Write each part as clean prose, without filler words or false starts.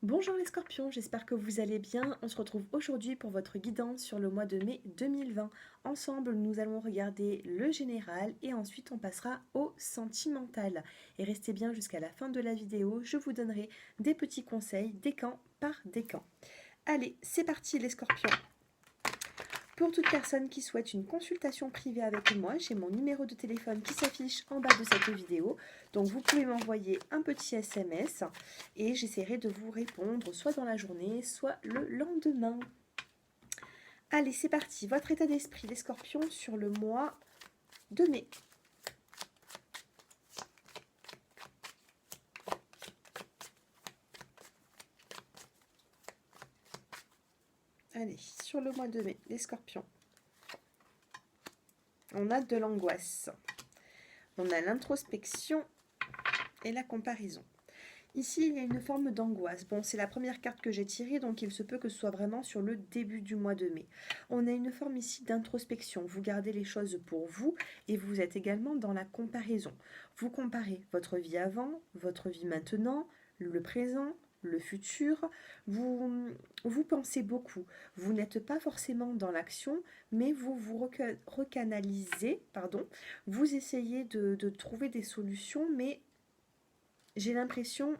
Bonjour les scorpions, j'espère que vous allez bien. On se retrouve aujourd'hui pour votre guidance sur le mois de mai 2020. Ensemble, nous allons regarder le général et ensuite on passera au sentimental. Et restez bien jusqu'à la fin de la vidéo, je vous donnerai des petits conseils décan par décan. Allez, c'est parti les scorpions. Pour toute personne qui souhaite une consultation privée avec moi, j'ai mon numéro de téléphone qui s'affiche en bas de cette vidéo. Donc vous pouvez m'envoyer un petit SMS et j'essaierai de vous répondre soit dans la journée, soit le lendemain. Allez, c'est parti. Votre état d'esprit, les scorpions, sur le mois de mai. Allez, sur le mois de mai, les scorpions. On a de l'angoisse. On a l'introspection et la comparaison. Ici, il y a une forme d'angoisse. Bon, c'est la première carte que j'ai tirée, donc il se peut que ce soit vraiment sur le début du mois de mai. On a une forme ici d'introspection. Vous gardez les choses pour vous et vous êtes également dans la comparaison. Vous comparez votre vie avant, votre vie maintenant, le présent, le futur. Vous pensez beaucoup. Vous n'êtes pas forcément dans l'action, mais vous vous recanalisez, pardon. Vous essayez de trouver des solutions, mais j'ai l'impression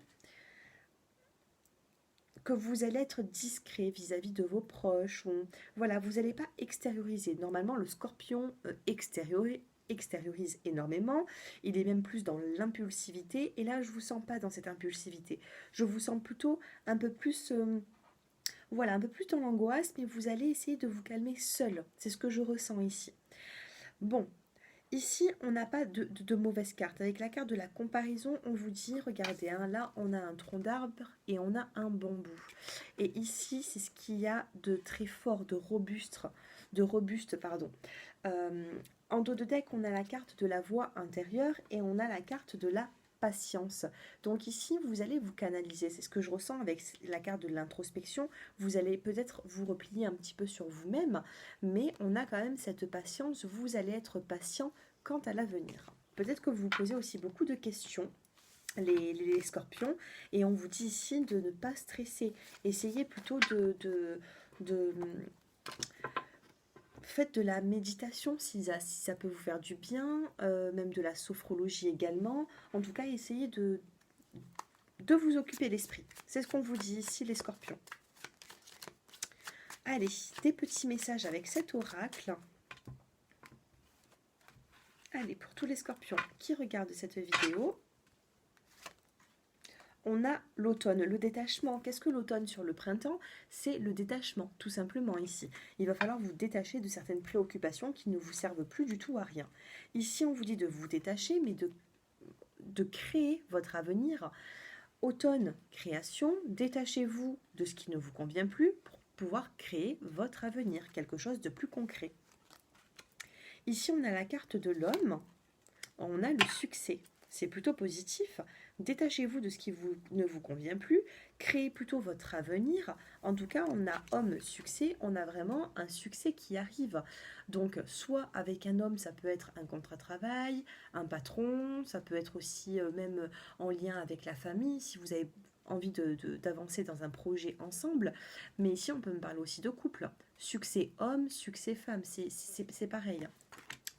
que vous allez être discret vis-à-vis de vos proches. Voilà, vous n'allez pas extérioriser. Normalement, le scorpion extériorise énormément. Il est même plus dans l'impulsivité. Et là, je ne vous sens pas dans cette impulsivité. Je vous sens plutôt un peu plus... voilà, un peu plus dans l'angoisse, mais vous allez essayer de vous calmer seul. C'est ce que je ressens ici. Bon, ici, on n'a pas de mauvaise carte. Avec la carte de la comparaison, on vous dit, regardez, hein, là, on a un tronc d'arbre et on a un bambou. Et ici, c'est ce qu'il y a de très fort, de robuste, pardon. En dos de deck, on a la carte de la voix intérieure et on a la carte de la patience. Donc ici, vous allez vous canaliser. C'est ce que je ressens avec la carte de l'introspection. Vous allez peut-être vous replier un petit peu sur vous-même, mais on a quand même cette patience. Vous allez être patient quant à l'avenir. Peut-être que vous vous posez aussi beaucoup de questions, les scorpions, et on vous dit ici de ne pas stresser. Essayez plutôt de faites de la méditation si ça peut vous faire du bien, même de la sophrologie également. En tout cas, essayez de vous occuper l'esprit. C'est ce qu'on vous dit ici, les scorpions. Allez, des petits messages avec cet oracle. Allez, pour tous les scorpions qui regardent cette vidéo, on a l'automne, le détachement. Qu'est-ce que l'automne sur le printemps? C'est le détachement, tout simplement ici. Il va falloir vous détacher de certaines préoccupations qui ne vous servent plus du tout à rien. Ici, on vous dit de vous détacher, mais de créer votre avenir. Automne, création, détachez-vous de ce qui ne vous convient plus pour pouvoir créer votre avenir, quelque chose de plus concret. Ici, on a la carte de l'homme, on a le succès. C'est plutôt positif. Détachez-vous de ce qui ne vous convient plus. Créez plutôt votre avenir. En tout cas, on a homme-succès. On a vraiment un succès qui arrive. Donc, soit avec un homme, ça peut être un contrat de travail, un patron. Ça peut être aussi même en lien avec la famille, si vous avez envie d'avancer dans un projet ensemble. Mais ici, on peut me parler aussi de couple. Succès homme, succès femme. C'est pareil.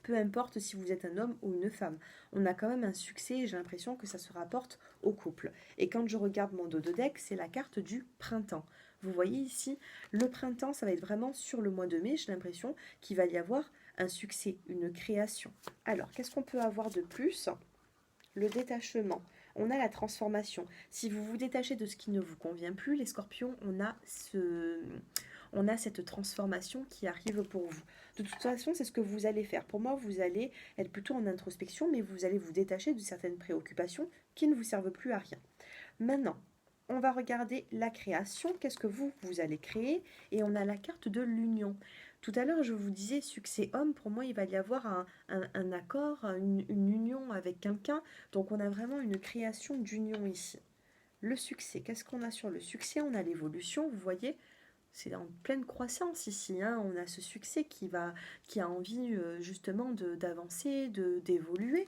Peu importe si vous êtes un homme ou une femme. On a quand même un succès et j'ai l'impression que ça se rapporte au couple. Et quand je regarde mon dos de deck, c'est la carte du printemps. Vous voyez ici, le printemps, ça va être vraiment sur le mois de mai. J'ai l'impression qu'il va y avoir un succès, une création. Alors, qu'est-ce qu'on peut avoir de plus? Le détachement. On a la transformation. Si vous vous détachez de ce qui ne vous convient plus, les scorpions, on a cette transformation qui arrive pour vous. De toute façon, c'est ce que vous allez faire. Pour moi, vous allez être plutôt en introspection, mais vous allez vous détacher de certaines préoccupations qui ne vous servent plus à rien. Maintenant, on va regarder la création. Qu'est-ce que vous allez créer? Et on a la carte de l'union. Tout à l'heure, je vous disais succès homme. Pour moi, il va y avoir un accord, une union avec quelqu'un. Donc, on a vraiment une création d'union ici. Le succès, qu'est-ce qu'on a sur le succès? On a l'évolution, vous voyez, c'est en pleine croissance ici. Hein. On a ce succès qui a envie justement d'avancer, d'évoluer.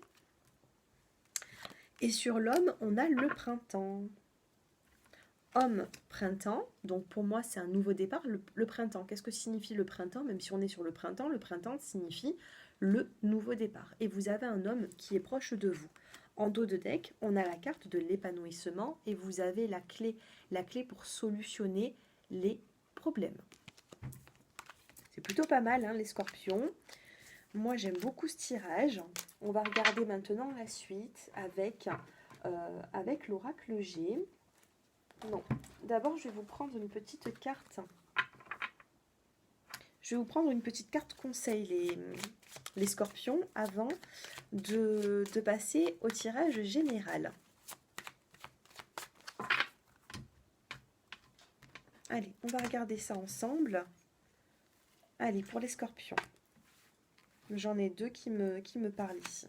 Et sur l'homme, on a le printemps. Homme, printemps. Donc pour moi, c'est un nouveau départ. Le printemps, qu'est-ce que signifie le printemps? Même si on est sur le printemps signifie le nouveau départ. Et vous avez un homme qui est proche de vous. En dos de deck, on a la carte de l'épanouissement et vous avez la clé pour solutionner les problèmes. C'est plutôt pas mal, hein, les scorpions. Moi, j'aime beaucoup ce tirage. On va regarder maintenant la suite avec l'oracle G. Non, d'abord, je vais vous prendre une petite carte. Je vais vous prendre une petite carte conseil, les scorpions, avant de passer au tirage général. Allez, on va regarder ça ensemble. Allez, pour les scorpions. J'en ai deux qui me parlent ici.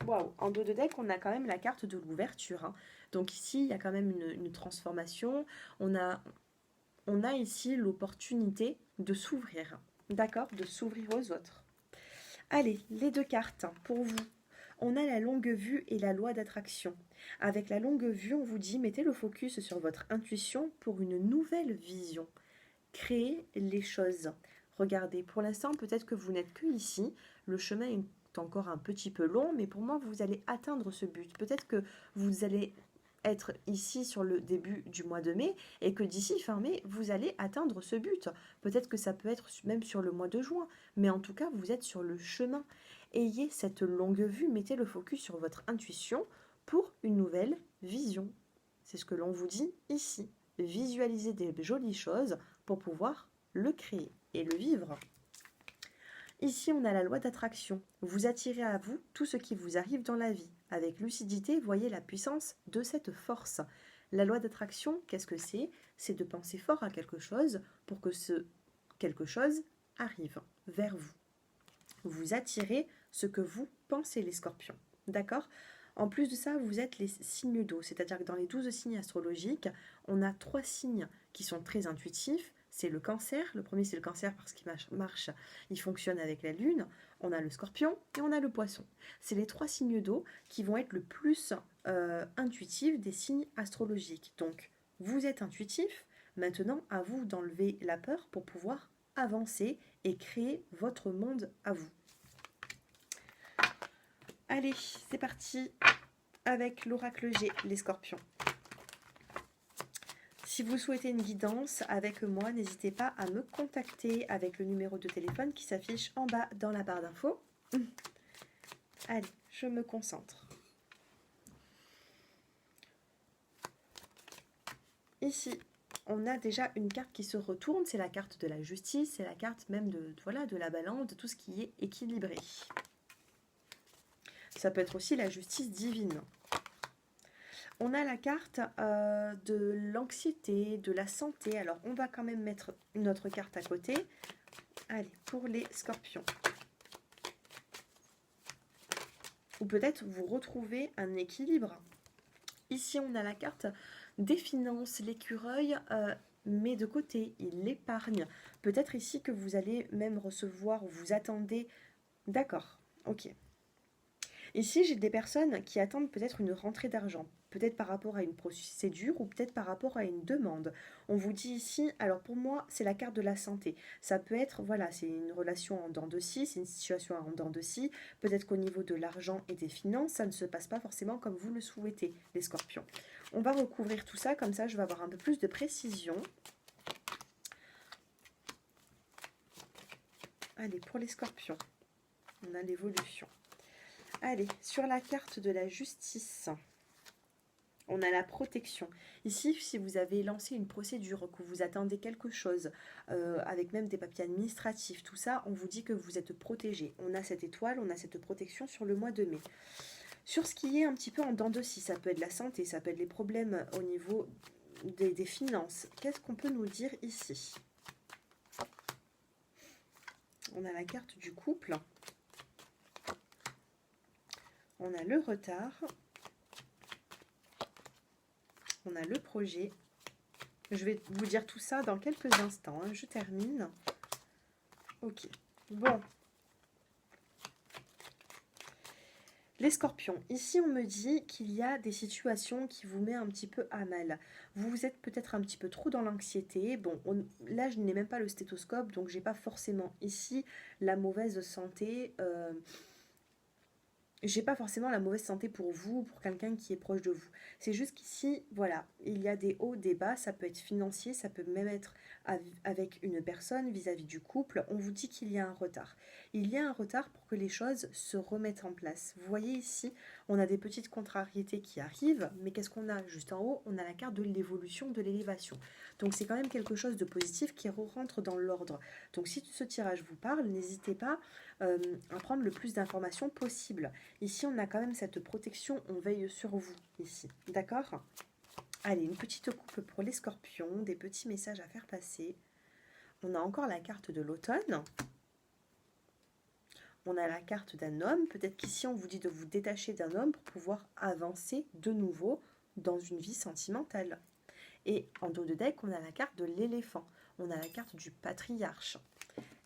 Waouh, en dos de deck, on a quand même la carte de l'ouverture, hein. Donc ici, il y a quand même une transformation. On a ici l'opportunité de s'ouvrir, d'accord, de s'ouvrir aux autres. Allez, les deux cartes pour vous. On a la longue vue et la loi d'attraction. Avec la longue vue, on vous dit, mettez le focus sur votre intuition pour une nouvelle vision. Créez les choses. Regardez, pour l'instant, peut-être que vous n'êtes que ici. Le chemin est encore un petit peu long, mais pour moi, vous allez atteindre ce but. Peut-être que vous allez être ici sur le début du mois de mai et que d'ici fin mai, vous allez atteindre ce but. Peut-être que ça peut être même sur le mois de juin, mais en tout cas, vous êtes sur le chemin. Ayez cette longue vue, mettez le focus sur votre intuition pour une nouvelle vision. C'est ce que l'on vous dit ici. Visualisez des jolies choses pour pouvoir le créer et le vivre. Ici, on a la loi d'attraction. Vous attirez à vous tout ce qui vous arrive dans la vie. Avec lucidité, voyez la puissance de cette force. La loi d'attraction, qu'est-ce que c'est? C'est de penser fort à quelque chose pour que ce quelque chose arrive vers vous. Vous attirez ce que vous pensez, les scorpions. D'accord? En plus de ça, vous êtes les signes d'eau, c'est-à-dire que dans les 12 signes astrologiques, on a 3 signes qui sont très intuitifs. C'est le cancer, le premier c'est le cancer parce qu'il marche, il fonctionne avec la lune, on a le scorpion et on a le poisson. C'est les 3 signes d'eau qui vont être le plus intuitifs des signes astrologiques. Donc, vous êtes intuitif, maintenant à vous d'enlever la peur pour pouvoir avancer et créer votre monde à vous. Allez, c'est parti avec l'oracle G, les scorpions. Si vous souhaitez une guidance avec moi, n'hésitez pas à me contacter avec le numéro de téléphone qui s'affiche en bas dans la barre d'infos. Allez, je me concentre. Ici, on a déjà une carte qui se retourne, c'est la carte de la justice, c'est la carte même de la balance, de tout ce qui est équilibré. Ça peut être aussi la justice divine. On a la carte de l'anxiété, de la santé. Alors, on va quand même mettre une autre carte à côté. Allez, pour les scorpions. Ou peut-être vous retrouvez un équilibre. Ici, on a la carte des finances, l'écureuil met de côté, il l'épargne. Peut-être ici que vous allez même recevoir, ou vous attendez... D'accord, ok. Ici, j'ai des personnes qui attendent peut-être une rentrée d'argent, peut-être par rapport à une procédure ou peut-être par rapport à une demande. On vous dit ici, alors pour moi, c'est la carte de la santé. Ça peut être, voilà, c'est une relation en dents de scie, c'est une situation en dents de scie. Peut-être qu'au niveau de l'argent et des finances, ça ne se passe pas forcément comme vous le souhaitez, les scorpions. On va recouvrir tout ça, comme ça je vais avoir un peu plus de précision. Allez, pour les scorpions, on a l'évolution. Allez, sur la carte de la justice, on a la protection. Ici, si vous avez lancé une procédure, que vous attendez quelque chose, avec même des papiers administratifs, tout ça, on vous dit que vous êtes protégé. On a cette étoile, on a cette protection sur le mois de mai. Sur ce qui est un petit peu en dents de scie, ça peut être la santé, ça peut être les problèmes au niveau des finances. Qu'est-ce qu'on peut nous dire ici? On a la carte du couple. On a le retard, on a le projet. Je vais vous dire tout ça dans quelques instants, hein. Je termine. Ok, bon. Les scorpions, ici on me dit qu'il y a des situations qui vous mettent un petit peu à mal. Vous êtes peut-être un petit peu trop dans l'anxiété. Bon, là je n'ai même pas le stéthoscope, donc j'ai pas forcément ici la mauvaise santé. J'ai pas forcément la mauvaise santé pour vous, pour quelqu'un qui est proche de vous. C'est juste qu'ici, voilà, il y a des hauts, des bas, ça peut être financier, ça peut même être avec une personne vis-à-vis du couple. On vous dit qu'il y a un retard. Il y a un retard pour que les choses se remettent en place. Vous voyez ici, on a des petites contrariétés qui arrivent, mais qu'est-ce qu'on a juste en haut? On a la carte de l'évolution, de l'élévation. Donc c'est quand même quelque chose de positif qui rentre dans l'ordre. Donc si ce tirage vous parle, n'hésitez pas à prendre le plus d'informations possible. Ici, on a quand même cette protection, on veille sur vous, ici. D'accord? Allez, une petite coupe pour les scorpions, des petits messages à faire passer. On a encore la carte de l'automne. On a la carte d'un homme. Peut-être qu'ici, on vous dit de vous détacher d'un homme pour pouvoir avancer de nouveau dans une vie sentimentale. Et en dos de deck, on a la carte de l'éléphant. On a la carte du patriarche.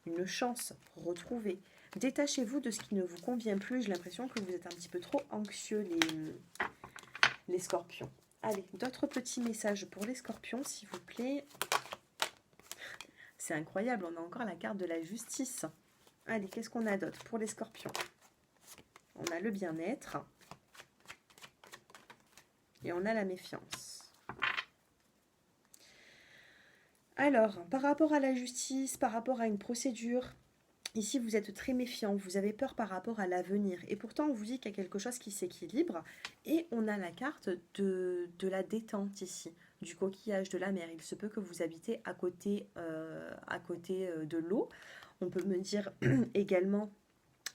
Une chance retrouvée. Détachez-vous de ce qui ne vous convient plus. J'ai l'impression que vous êtes un petit peu trop anxieux, les scorpions. Allez, d'autres petits messages pour les scorpions, s'il vous plaît. C'est incroyable, on a encore la carte de la justice. Allez, qu'est-ce qu'on a d'autre pour les scorpions? On a le bien-être. Et on a la méfiance. Alors, par rapport à la justice, par rapport à une procédure, ici, vous êtes très méfiant, vous avez peur par rapport à l'avenir. Et pourtant, on vous dit qu'il y a quelque chose qui s'équilibre. Et on a la carte de la détente ici, du coquillage, de la mer. Il se peut que vous habitez à côté de l'eau. On peut me dire également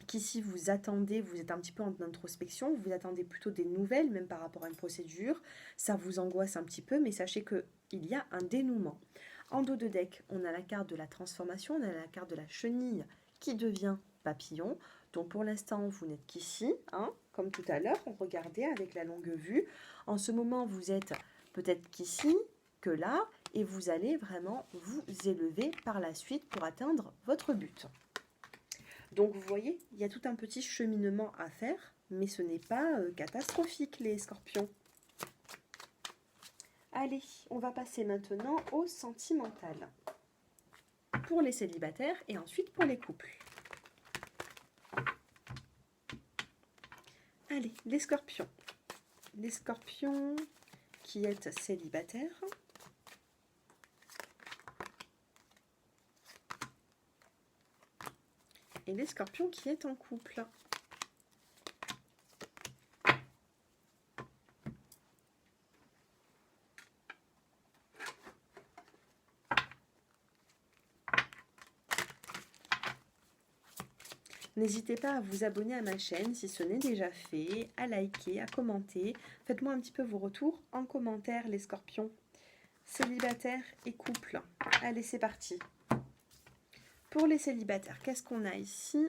qu'ici, vous attendez, vous êtes un petit peu en introspection, vous attendez plutôt des nouvelles, même par rapport à une procédure. Ça vous angoisse un petit peu, mais sachez qu'il y a un dénouement. En dos de deck, on a la carte de la transformation, on a la carte de la chenille qui devient papillon. Donc pour l'instant, vous n'êtes qu'ici, hein, comme tout à l'heure, on regardait avec la longue vue. En ce moment, vous êtes peut-être qu'ici, que là, et vous allez vraiment vous élever par la suite pour atteindre votre but. Donc vous voyez, il y a tout un petit cheminement à faire, mais ce n'est pas catastrophique les scorpions. Allez, on va passer maintenant au sentimental. Pour les célibataires et ensuite pour les couples. Allez, les scorpions. Les scorpions qui êtes célibataires. Et les scorpions qui êtes en couple. N'hésitez pas à vous abonner à ma chaîne si ce n'est déjà fait, à liker, à commenter. Faites-moi un petit peu vos retours en commentaire, les scorpions. Célibataires et couple. Allez, c'est parti. Pour les célibataires, qu'est-ce qu'on a ici?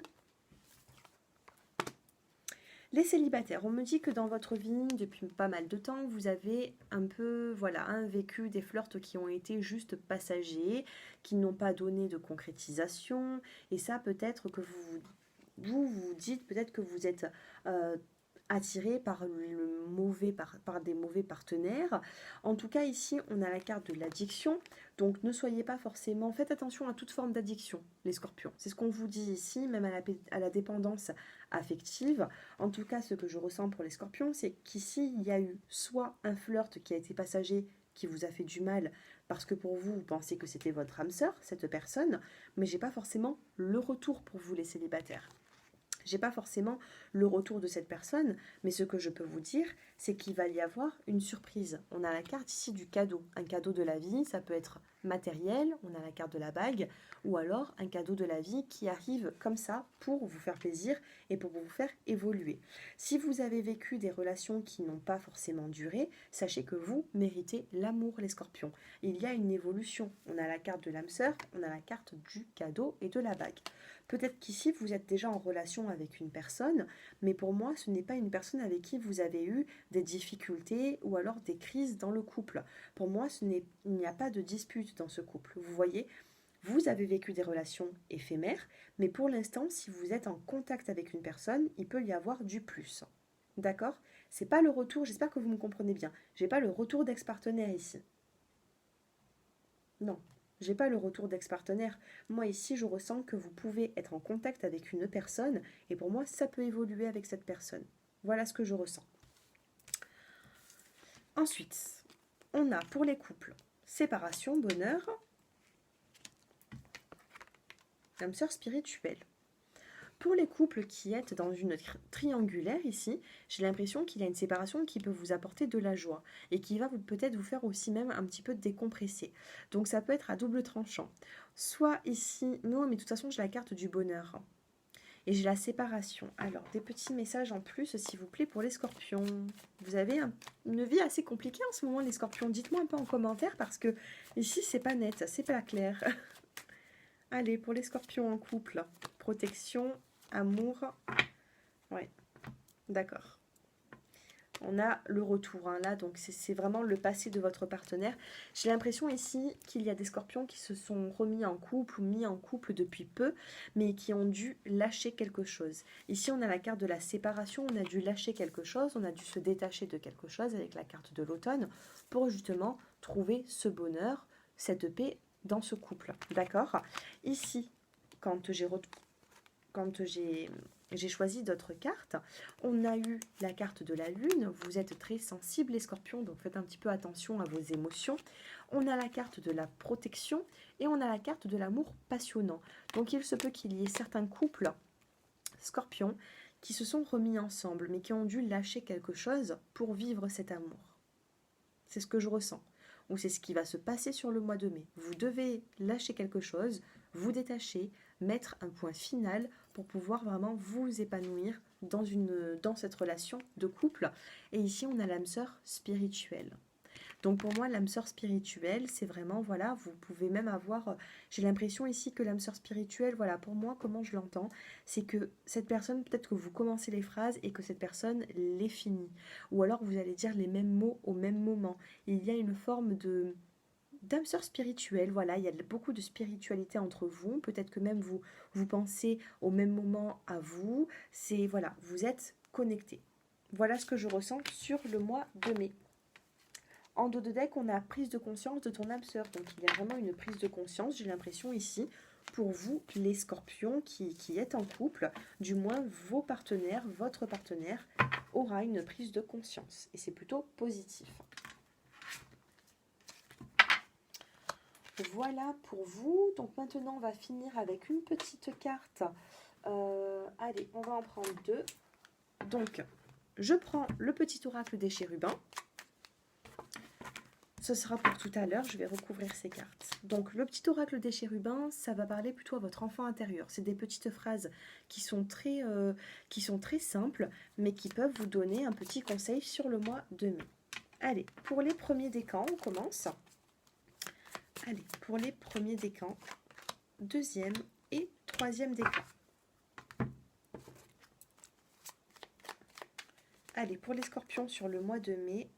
Les célibataires, on me dit que dans votre vie, depuis pas mal de temps, vous avez un peu, voilà, vécu des flirts qui ont été juste passagers, qui n'ont pas donné de concrétisation. Et ça, peut-être que vous dites peut-être que vous êtes attiré par par des mauvais partenaires. En tout cas, ici, on a la carte de l'addiction. Donc, ne soyez pas forcément... Faites attention à toute forme d'addiction, les scorpions. C'est ce qu'on vous dit ici, même à la dépendance affective. En tout cas, ce que je ressens pour les scorpions, c'est qu'ici, il y a eu soit un flirt qui a été passager, qui vous a fait du mal, parce que pour vous, vous pensez que c'était votre âme sœur, cette personne, mais j'ai pas forcément le retour pour vous, les célibataires. J'ai pas forcément le retour de cette personne, mais ce que je peux vous dire, c'est qu'il va y avoir une surprise. On a la carte ici du cadeau, un cadeau de la vie, ça peut être matériel, on a la carte de la bague, ou alors un cadeau de la vie qui arrive comme ça pour vous faire plaisir et pour vous faire évoluer. Si vous avez vécu des relations qui n'ont pas forcément duré, sachez que vous méritez l'amour, les scorpions. Il y a une évolution. On a la carte de l'âme sœur, on a la carte du cadeau et de la bague. Peut-être qu'ici, vous êtes déjà en relation avec une personne, mais pour moi, ce n'est pas une personne avec qui vous avez eu des difficultés ou alors des crises dans le couple. Pour moi, il n'y a pas de dispute dans ce couple. Vous voyez, vous avez vécu des relations éphémères, mais pour l'instant, si vous êtes en contact avec une personne, il peut y avoir du plus. D'accord? C'est pas le retour, j'espère que vous me comprenez bien. J'ai pas le retour d'ex-partenaire ici. Non, j'ai pas le retour d'ex-partenaire. Moi ici, je ressens que vous pouvez être en contact avec une personne et pour moi, ça peut évoluer avec cette personne. Voilà ce que je ressens. Ensuite, on a pour les couples séparation, bonheur, l'âme sœur spirituelle. Pour les couples qui êtes dans une triangulaire ici, j'ai l'impression qu'il y a une séparation qui peut vous apporter de la joie et qui va peut-être vous faire aussi même un petit peu décompresser. Donc ça peut être à double tranchant. Soit ici, non mais de toute façon j'ai la carte du bonheur et j'ai la séparation. Alors des petits messages en plus s'il vous plaît pour les scorpions. Vous avez une vie assez compliquée en ce moment les scorpions. Dites-moi un peu en commentaire parce que ici c'est pas net, c'est pas clair. Allez, pour les scorpions en couple, protection, amour, ouais, d'accord. On a le retour, hein, là, donc c'est vraiment le passé de votre partenaire. J'ai l'impression ici qu'il y a des scorpions qui se sont remis en couple ou mis en couple depuis peu, mais qui ont dû lâcher quelque chose. Ici, on a la carte de la séparation, on a dû lâcher quelque chose, on a dû se détacher de quelque chose avec la carte de l'automne pour justement trouver ce bonheur, cette paix dans ce couple, d'accord? Ici, quand j'ai choisi d'autres cartes, on a eu la carte de la lune, vous êtes très sensibles les scorpions, donc faites un petit peu attention à vos émotions. On a la carte de la protection et on a la carte de l'amour passionnant. Donc il se peut qu'il y ait certains couples scorpions qui se sont remis ensemble, mais qui ont dû lâcher quelque chose pour vivre cet amour. C'est ce que je ressens. Ou c'est ce qui va se passer sur le mois de mai. Vous devez lâcher quelque chose, vous détacher, mettre un point final pour pouvoir vraiment vous épanouir dans cette relation de couple. Et ici, on a l'âme sœur spirituelle. Donc pour moi, l'âme sœur spirituelle, c'est vraiment, voilà, vous pouvez même avoir, j'ai l'impression ici que l'âme sœur spirituelle, voilà, pour moi, comment je l'entends, c'est que cette personne, peut-être que vous commencez les phrases et que cette personne les finit. Ou alors vous allez dire les mêmes mots au même moment. Il y a une forme de d'âme sœur spirituelle, voilà, il y a beaucoup de spiritualité entre vous, peut-être que même vous pensez au même moment à vous, c'est, voilà, vous êtes connectés. Voilà ce que je ressens sur le mois de mai. En dos de deck, on a prise de conscience de ton âme sœur. Donc, il y a vraiment une prise de conscience, j'ai l'impression ici, pour vous, les scorpions qui êtes en couple, du moins vos partenaires, votre partenaire aura une prise de conscience. Et c'est plutôt positif. Voilà pour vous. Donc, maintenant, on va finir avec une petite carte. Allez, on va en prendre deux. Donc, je prends le petit oracle des chérubins. Ce sera pour tout à l'heure, je vais recouvrir ces cartes. Donc le petit oracle des chérubins, ça va parler plutôt à votre enfant intérieur. C'est des petites phrases qui sont très simples, mais qui peuvent vous donner un petit conseil sur le mois de mai. Allez, pour les premiers décans, on commence. Allez, pour les premiers décans, deuxième et troisième décan. Allez, pour les scorpions sur le mois de mai,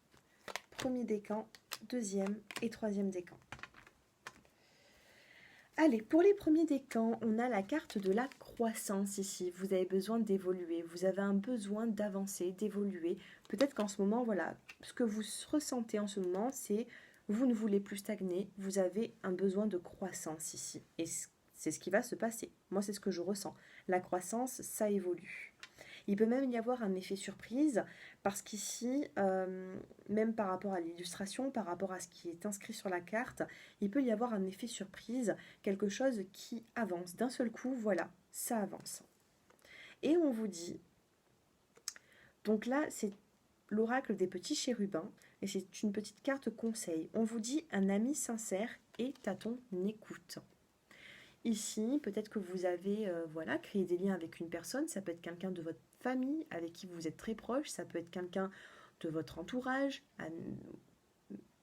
premier décan, deuxième et troisième décan. Allez, pour les premiers décans, on a la carte de la croissance ici. Vous avez besoin d'évoluer, vous avez un besoin d'avancer, d'évoluer. Peut-être qu'en ce moment, voilà, ce que vous ressentez en ce moment, c'est vous ne voulez plus stagner, vous avez un besoin de croissance ici. Et c'est ce qui va se passer. Moi, c'est ce que je ressens. La croissance, ça évolue. Il peut même y avoir un effet surprise parce qu'ici, même par rapport à l'illustration, par rapport à ce qui est inscrit sur la carte, il peut y avoir un effet surprise, quelque chose qui avance. D'un seul coup, voilà, ça avance. Et on vous dit, donc là, c'est l'oracle des petits chérubins et c'est une petite carte conseil. On vous dit un ami sincère est à ton écoute. Ici, peut-être que vous avez voilà, créé des liens avec une personne, ça peut être quelqu'un de votre famille avec qui vous êtes très proche, ça peut être quelqu'un de votre entourage,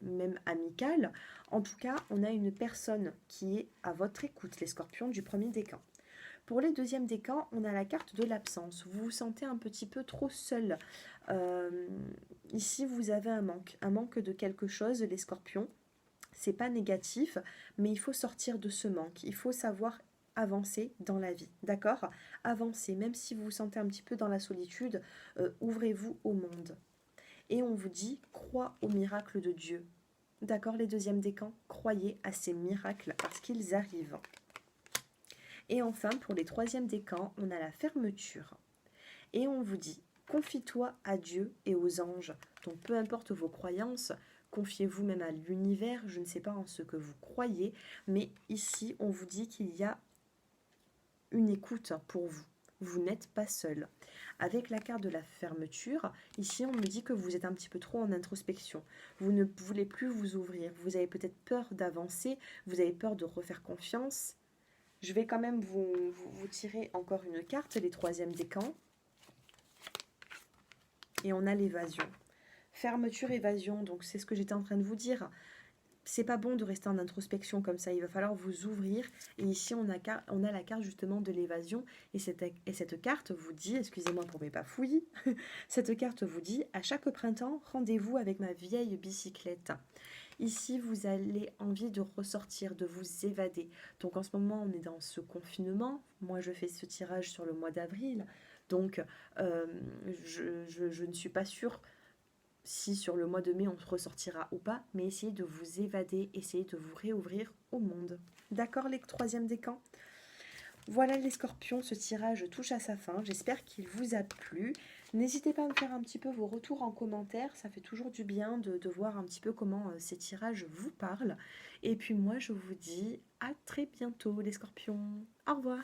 même amical. En tout cas, on a une personne qui est à votre écoute, les scorpions du premier décan. Pour les deuxièmes décans, on a la carte de l'absence. Vous vous sentez un petit peu trop seul. Ici, vous avez un manque de quelque chose, les scorpions. C'est pas négatif, mais il faut sortir de ce manque. Il faut savoir avancer dans la vie, d'accord? Avancez, même si vous vous sentez un petit peu dans la solitude, ouvrez-vous au monde. Et on vous dit, crois au miracle de Dieu. D'accord, les deuxièmes décans, croyez à ces miracles parce qu'ils arrivent. Et enfin, pour les troisièmes décans, on a la fermeture. Et on vous dit, confie-toi à Dieu et aux anges. Donc peu importe vos croyances, confiez-vous même à l'univers, je ne sais pas en ce que vous croyez, mais ici on vous dit qu'il y a une écoute pour vous. Vous n'êtes pas seul. Avec la carte de la fermeture, ici on me dit que vous êtes un petit peu trop en introspection. Vous ne voulez plus vous ouvrir. Vous avez peut-être peur d'avancer, vous avez peur de refaire confiance. Je vais quand même vous tirer encore une carte, les troisièmes décans. Et on a l'évasion. Fermeture, évasion, donc c'est ce que j'étais en train de vous dire. C'est pas bon de rester en introspection comme ça, il va falloir vous ouvrir. Et ici, on a la carte justement de l'évasion. Et cette carte vous dit, excusez-moi pour mes bafouilles, cette carte vous dit, à chaque printemps, rendez-vous avec ma vieille bicyclette. Ici, vous avez envie de ressortir, de vous évader. Donc en ce moment, on est dans ce confinement. Moi, je fais ce tirage sur le mois d'avril. Donc, je ne suis pas sûre si sur le mois de mai on ressortira ou pas, mais essayez de vous évader, essayez de vous réouvrir au monde. D'accord, les troisièmes décans? Voilà les scorpions, ce tirage touche à sa fin. J'espère qu'il vous a plu. N'hésitez pas à me faire un petit peu vos retours en commentaire. Ça fait toujours du bien de voir un petit peu comment ces tirages vous parlent. Et puis moi, je vous dis à très bientôt les scorpions. Au revoir.